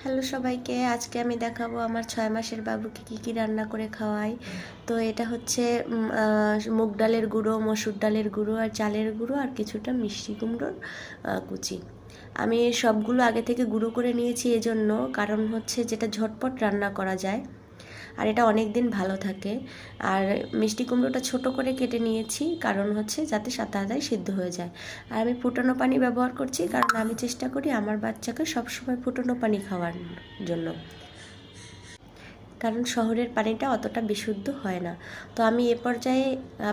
Hello সবাইকে, আজকে আমি দেখাবো আমার 6 মাসের বাবুকে কি রান্না করে খাওয়াই। তো এটা হচ্ছে মুগ ডালের গুঁড়ো, মসুর ডালের গুঁড়ো আর চালের গুঁড়ো আর কিছুটা মিষ্টি কুমড়োর কুচি। আমি সবগুলো আগে থেকে গুঁড়ো করে নিয়েছি এজন্য, কারণ হচ্ছে যেটা ঝটপট রান্না করা যায় আর এটা অনেক দিন ভালো থাকে। আর মিষ্টি কুমড়োটা ছোট করে কেটে নিয়েছি, কারণ হচ্ছে যাতে তাড়াতাড়ি সিদ্ধ হয়ে যায়। আর আমি ফুটানো পানি ব্যবহার করছি, কারণ আমি চেষ্টা করি আমার বাচ্চাকে সবসময় ফুটানো পানি খাওয়ার জন্য, কারণ শহরের পানিটা অতটা বিশুদ্ধ হয় না। তো আমি এ পর্যায়ে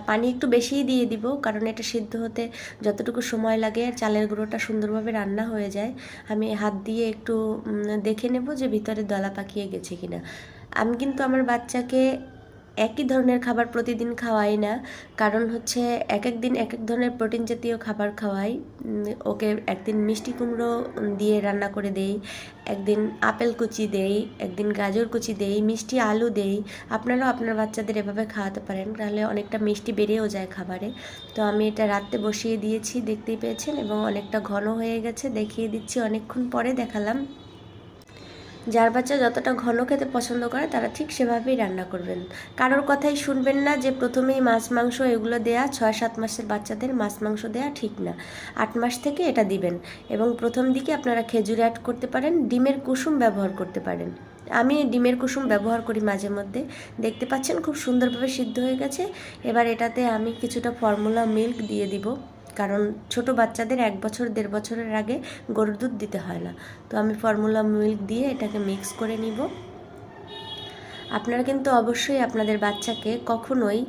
পানি একটু বেশিই দিয়ে দিব, কারণ এটা সিদ্ধ হতে যতটুকু সময় লাগে আর চালের গুঁড়োটা সুন্দরভাবে রান্না হয়ে যায়। আমি হাত দিয়ে একটু দেখে নেব যে ভিতরে দলা পাকিয়ে গেছে কিনা। আমি কিন্তু আমার বাচ্চাকে একই ধরনের খাবার প্রতিদিন খাওয়াই না, কারণ হচ্ছে এক এক দিন এক এক ধরনের প্রোটিন জাতীয় খাবার খাওয়াই। ওকে একদিন মিষ্টি কুমড়ো দিয়ে রান্না করে দেই, একদিন আপেল কুচি দেই, একদিন গাজর কুচি দেই, মিষ্টি আলু দেই। আপনারাও আপনার বাচ্চাদের এভাবে খাওয়াতে পারেন, তাহলে অনেকটা মিষ্টি বেড়েও যায় খাবারে। তো আমি এটা রাত্রে বসিয়ে দিয়েছি, দেখতেই পেয়েছেন, এবং অনেকটা ঘন হয়ে গেছে। দেখিয়ে দিচ্ছি, অনেকক্ষণ পরে দেখালাম। যার বাচ্চা যতটা ঘন খেতে পছন্দ করে তারা ঠিক সেভাবেই রান্না করবেন। কারোর কথাই শুনবেন না যে প্রথমেই মাছ মাংস এগুলো দেয়া। 6-7 মাসের বাচ্চাদের মাছ মাংস দেয়া ঠিক না, 8 মাস থেকে এটা দিবেন। এবং প্রথম দিকে আপনারা খেজুর অ্যাড করতে পারেন, ডিমের কুসুম ব্যবহার করতে পারেন। আমি ডিমের কুসুম ব্যবহার করি মাঝে মধ্যে। দেখতে পাচ্ছেন খুব সুন্দরভাবে সিদ্ধ হয়ে গেছে। এবার এটাতে আমি কিছুটা ফর্মুলা মিল্ক দিয়ে দিব, কারণ ছোট বাচ্চাদের 1 বছর 1.5 বছরের আগে গরুর দুধ দিতে হয় না। তো আমি ফর্মুলা মিল্ক দিয়ে এটাকে মিক্স করে নিব। আপনারা কিন্তু অবশ্যই আপনাদের বাচ্চাকে কখনোই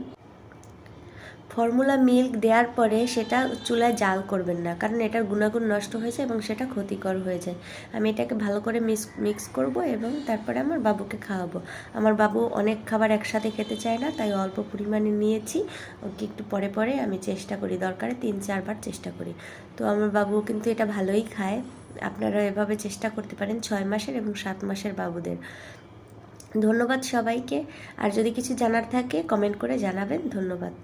ফর্মুলা মিল্ক দেওয়ার পরে সেটা চুলায় জাল করবেন না, কারণ এটার গুণাগুণ নষ্ট হয়ে যায় এবং সেটা ক্ষতিকর হয়ে যায়। আমি এটাকে ভালো করে মিক্স করব এবং তারপরে আমার বাবুকে খাওয়াবো। আমার বাবু অনেক খাবার একসাথে খেতে চায় না, তাই অল্প পরিমাণে নিয়েছি। ওকে একটু পরে পরে আমি চেষ্টা করি, দরকারে 3-4 বার চেষ্টা করি। তো আমার বাবু কিন্তু এটা ভালোই খায়। আপনারা এভাবে চেষ্টা করতে পারেন 6 মাসের এবং 7 মাসের বাবুদের। ধন্যবাদ সবাইকে। আর যদি কিছু জানার থাকে কমেন্ট করে জানাবেন। ধন্যবাদ।